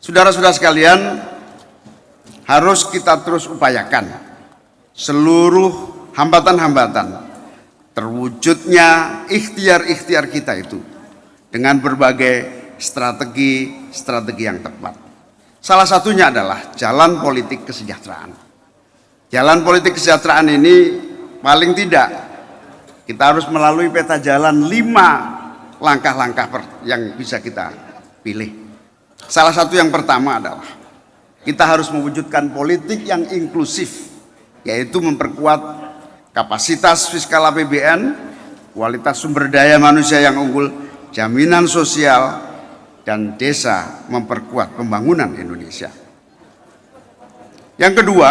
Saudara-saudara sekalian, harus kita terus upayakan seluruh hambatan-hambatan terwujudnya ikhtiar-ikhtiar kita itu dengan berbagai strategi yang tepat. Salah satunya adalah jalan politik kesejahteraan. Jalan politik kesejahteraan ini paling tidak kita harus melalui peta jalan 5 langkah-langkah yang bisa kita pilih. Salah satu yang pertama adalah kita harus mewujudkan politik yang inklusif, yaitu memperkuat kapasitas fiskal APBN, kualitas sumber daya manusia yang unggul, jaminan sosial, dan desa, memperkuat pembangunan Indonesia. Yang kedua,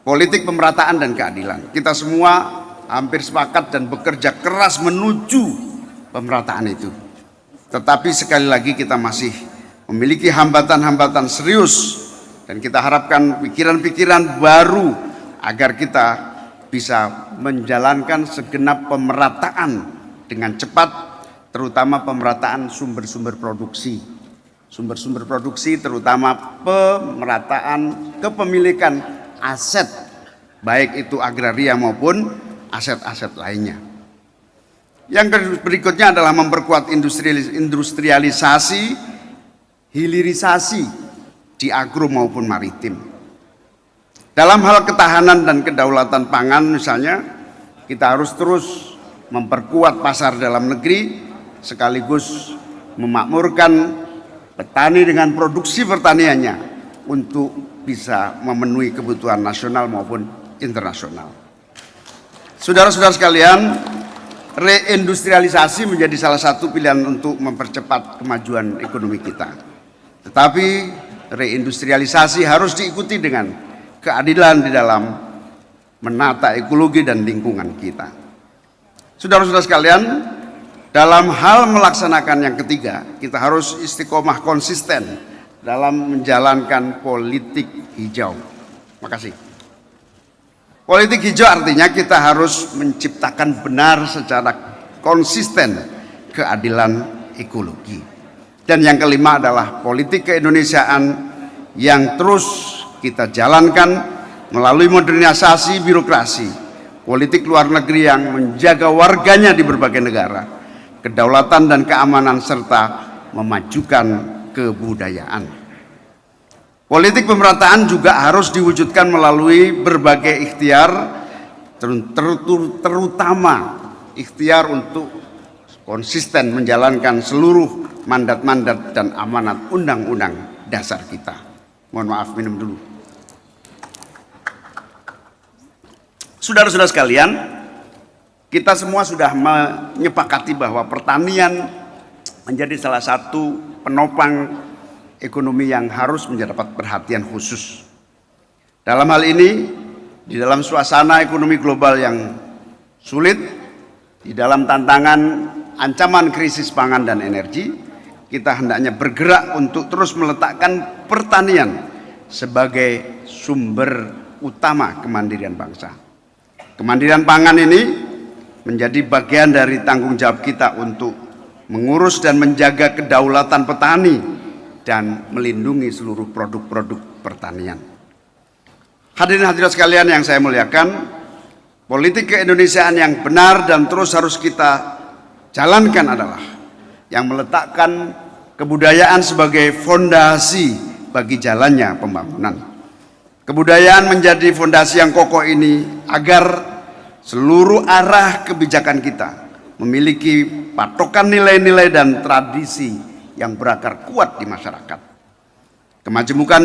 politik pemerataan dan keadilan. Kita semua hampir sepakat dan bekerja keras menuju pemerataan itu. Tetapi sekali lagi kita masih memiliki hambatan-hambatan serius, dan kita harapkan pikiran-pikiran baru agar kita bisa menjalankan segenap pemerataan dengan cepat, terutama pemerataan sumber-sumber produksi. Sumber-sumber produksi terutama pemerataan kepemilikan aset, baik itu agraria maupun aset-aset lainnya. Yang berikutnya adalah memperkuat industrialisasi, hilirisasi di agro maupun maritim. Dalam hal ketahanan dan kedaulatan pangan misalnya, kita harus terus memperkuat pasar dalam negeri sekaligus memakmurkan petani dengan produksi pertaniannya untuk bisa memenuhi kebutuhan nasional maupun internasional. Saudara-saudara sekalian, reindustrialisasi menjadi salah satu pilihan untuk mempercepat kemajuan ekonomi kita. Tetapi reindustrialisasi harus diikuti dengan keadilan di dalam menata ekologi dan lingkungan kita. Saudara-saudara sekalian, dalam hal melaksanakan yang ketiga, kita harus istiqomah konsisten dalam menjalankan politik hijau. Makasih. Politik hijau artinya kita harus menciptakan benar secara konsisten keadilan ekologi. Dan yang kelima adalah politik keindonesiaan yang terus kita jalankan melalui modernisasi birokrasi, politik luar negeri yang menjaga warganya di berbagai negara, kedaulatan dan keamanan, serta memajukan kebudayaan. Politik pemerataan juga harus diwujudkan melalui berbagai ikhtiar, terutama ikhtiar untuk konsisten menjalankan seluruh mandat-mandat dan amanat undang-undang dasar kita. Mohon maaf, minum dulu. Saudara-saudara sekalian, kita semua sudah menyepakati bahwa pertanian menjadi salah satu penopang ekonomi yang harus mendapat perhatian khusus. Dalam hal ini, di dalam suasana ekonomi global yang sulit, di dalam tantangan ancaman krisis pangan dan energi, kita hendaknya bergerak untuk terus meletakkan pertanian sebagai sumber utama kemandirian bangsa. Kemandirian pangan ini menjadi bagian dari tanggung jawab kita untuk mengurus dan menjaga kedaulatan petani dan melindungi seluruh produk-produk pertanian. Hadirin hadirat sekalian yang saya muliakan, politik keindonesiaan yang benar dan terus harus kita jalankan adalah yang meletakkan kebudayaan sebagai fondasi bagi jalannya pembangunan. Kebudayaan menjadi fondasi yang kokoh ini agar seluruh arah kebijakan kita memiliki patokan nilai-nilai dan tradisi yang berakar kuat di masyarakat. Kemajemukan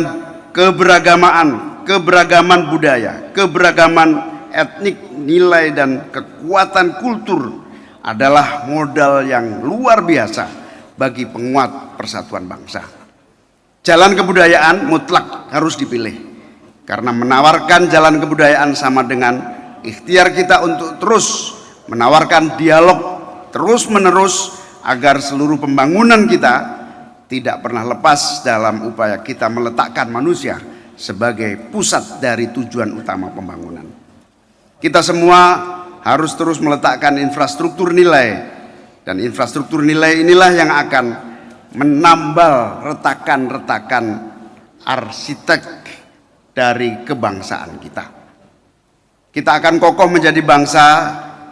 keberagaman budaya, keberagaman etnik, nilai dan kekuatan kultur adalah modal yang luar biasa bagi penguat persatuan bangsa. Jalan kebudayaan mutlak harus dipilih, karena menawarkan jalan kebudayaan sama dengan ikhtiar kita untuk terus menawarkan dialog terus-menerus agar seluruh pembangunan kita tidak pernah lepas dalam upaya kita meletakkan manusia sebagai pusat dari tujuan utama pembangunan. Kita semua harus terus meletakkan infrastruktur nilai, dan infrastruktur nilai inilah yang akan menambal retakan-retakan arsitek dari kebangsaan kita. Kita akan kokoh menjadi bangsa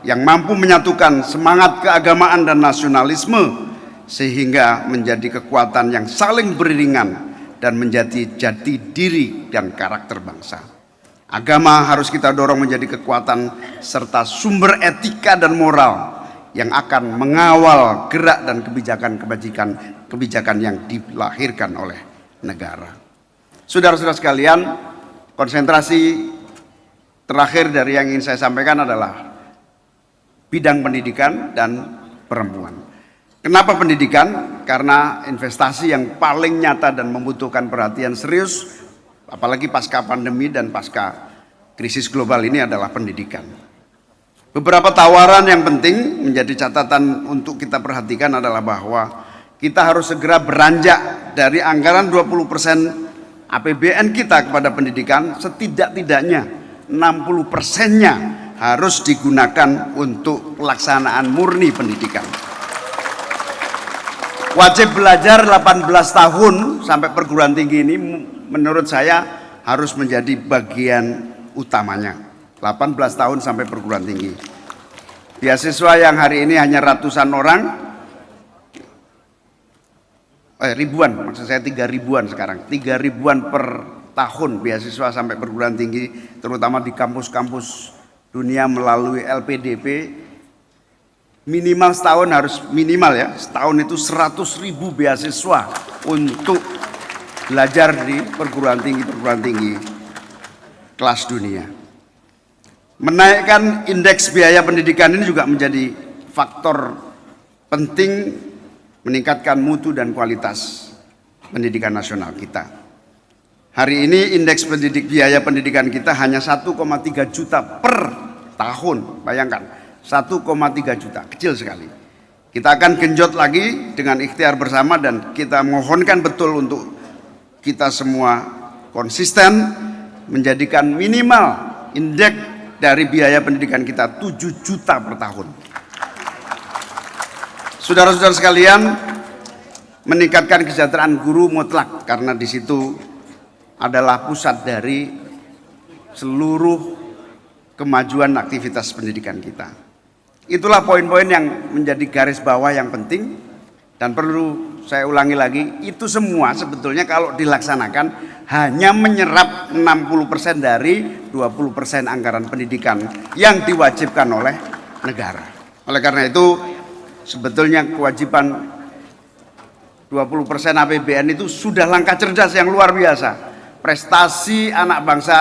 yang mampu menyatukan semangat keagamaan dan nasionalisme sehingga menjadi kekuatan yang saling beriringan dan menjadi jati diri dan karakter bangsa. Agama harus kita dorong menjadi kekuatan serta sumber etika dan moral yang akan mengawal gerak dan kebijakan yang dilahirkan oleh negara. Saudara-saudara sekalian, konsentrasi terakhir dari yang ingin saya sampaikan adalah bidang pendidikan dan perempuan. Kenapa pendidikan? Karena investasi yang paling nyata dan membutuhkan perhatian serius, apalagi pasca pandemi dan pasca krisis global ini adalah pendidikan. Beberapa tawaran yang penting menjadi catatan untuk kita perhatikan adalah bahwa kita harus segera beranjak dari anggaran 20% APBN kita kepada pendidikan, setidak-tidaknya 60%-nya harus digunakan untuk pelaksanaan murni pendidikan. Wajib belajar 18 tahun sampai perguruan tinggi ini menurut saya harus menjadi bagian utamanya. 18 tahun sampai perguruan tinggi. Beasiswa yang hari ini hanya ratusan orang, ribuan, maksud saya 3.000-an sekarang. 3.000-an per tahun beasiswa sampai perguruan tinggi, terutama di kampus-kampus dunia melalui LPDP. Minimal setahun harus minimal ya, setahun itu 100.000 beasiswa untuk belajar di perguruan tinggi kelas dunia. Menaikkan indeks biaya pendidikan ini juga menjadi faktor penting meningkatkan mutu dan kualitas pendidikan nasional kita. Hari ini indeks biaya pendidikan kita hanya 1,3 juta per tahun, bayangkan. 1,3 juta, kecil sekali. Kita akan genjot lagi dengan ikhtiar bersama dan kita mohonkan betul untuk kita semua konsisten menjadikan minimal indeks dari biaya pendidikan kita 7 juta per tahun. Saudara-saudara sekalian, meningkatkan kesejahteraan guru mutlak karena di situ adalah pusat dari seluruh kemajuan aktivitas pendidikan kita. Itulah poin-poin yang menjadi garis bawah yang penting dan perlu saya ulangi lagi, itu semua sebetulnya kalau dilaksanakan hanya menyerap 60% dari 20% anggaran pendidikan yang diwajibkan oleh negara. Oleh karena itu sebetulnya kewajiban 20% APBN itu sudah langkah cerdas yang luar biasa. Prestasi anak bangsa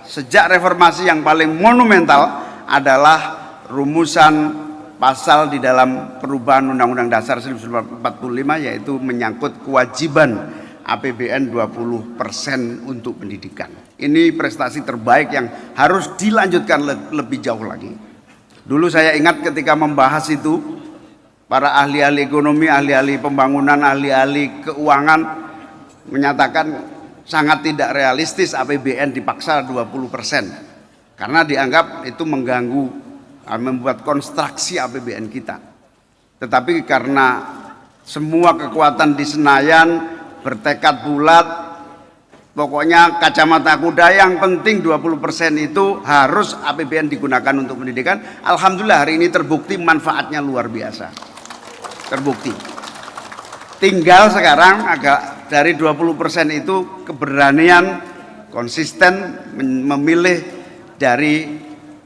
sejak reformasi yang paling monumental adalah rumusan pasal di dalam perubahan Undang-Undang Dasar 1945 yaitu menyangkut kewajiban APBN 20% untuk pendidikan. Ini prestasi terbaik yang harus dilanjutkan lebih jauh lagi. Dulu saya ingat ketika membahas itu, para ahli-ahli ekonomi, ahli-ahli pembangunan, ahli-ahli keuangan menyatakan sangat tidak realistis APBN dipaksa 20% karena dianggap itu mengganggu, membuat konstruksi APBN kita. Tetapi karena semua kekuatan di Senayan bertekad bulat, pokoknya kacamata kuda yang penting 20% itu harus APBN digunakan untuk pendidikan. Alhamdulillah hari ini terbukti manfaatnya luar biasa. Terbukti. Tinggal sekarang agak dari 20% itu keberanian konsisten memilih dari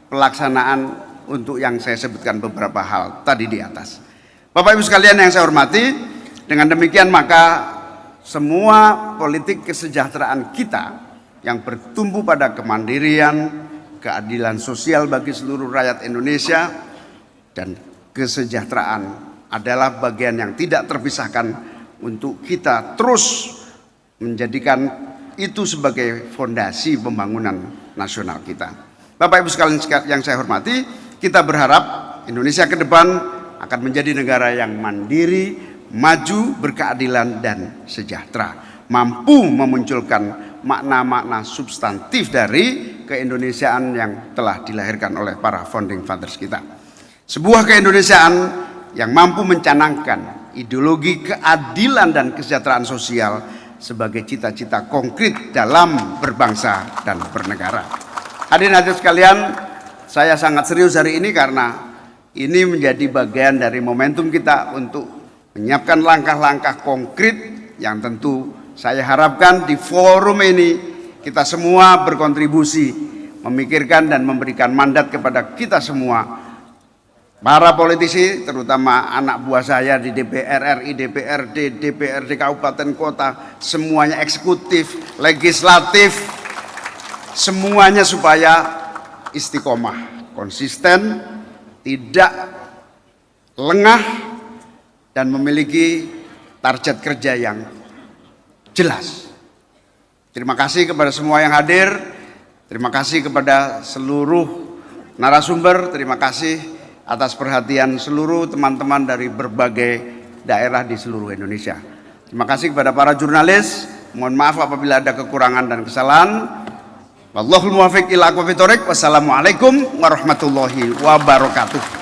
pelaksanaan untuk yang saya sebutkan beberapa hal tadi di atas. Bapak Ibu sekalian yang saya hormati, dengan demikian maka semua politik kesejahteraan kita yang bertumbuh pada kemandirian, keadilan sosial bagi seluruh rakyat Indonesia, dan kesejahteraan adalah bagian yang tidak terpisahkan untuk kita terus menjadikan itu sebagai fondasi pembangunan nasional kita. Bapak Ibu sekalian yang saya hormati, kita berharap Indonesia ke depan akan menjadi negara yang mandiri, maju, berkeadilan, dan sejahtera. Mampu memunculkan makna-makna substantif dari keindonesiaan yang telah dilahirkan oleh para founding fathers kita. Sebuah keindonesiaan yang mampu mencanangkan ideologi keadilan dan kesejahteraan sosial sebagai cita-cita konkret dalam berbangsa dan bernegara. Hadirin sekalian, saya sangat serius hari ini karena ini menjadi bagian dari momentum kita untuk menyiapkan langkah-langkah konkret yang tentu saya harapkan di forum ini kita semua berkontribusi memikirkan dan memberikan mandat kepada kita semua, para politisi, terutama anak buah saya di DPR RI, DPRD, DPRD kabupaten kota, semuanya eksekutif, legislatif, semuanya supaya istiqomah, konsisten, tidak lengah, dan memiliki target kerja yang jelas. Terima kasih kepada semua yang hadir, terima kasih kepada seluruh narasumber, terima kasih atas perhatian seluruh teman-teman dari berbagai daerah di seluruh Indonesia. Terima kasih kepada para jurnalis. Mohon maaf apabila ada kekurangan dan kesalahan. Wallahul muwaffiq ila aqwamit thoriq. Wassalamualaikum warahmatullahi wabarakatuh.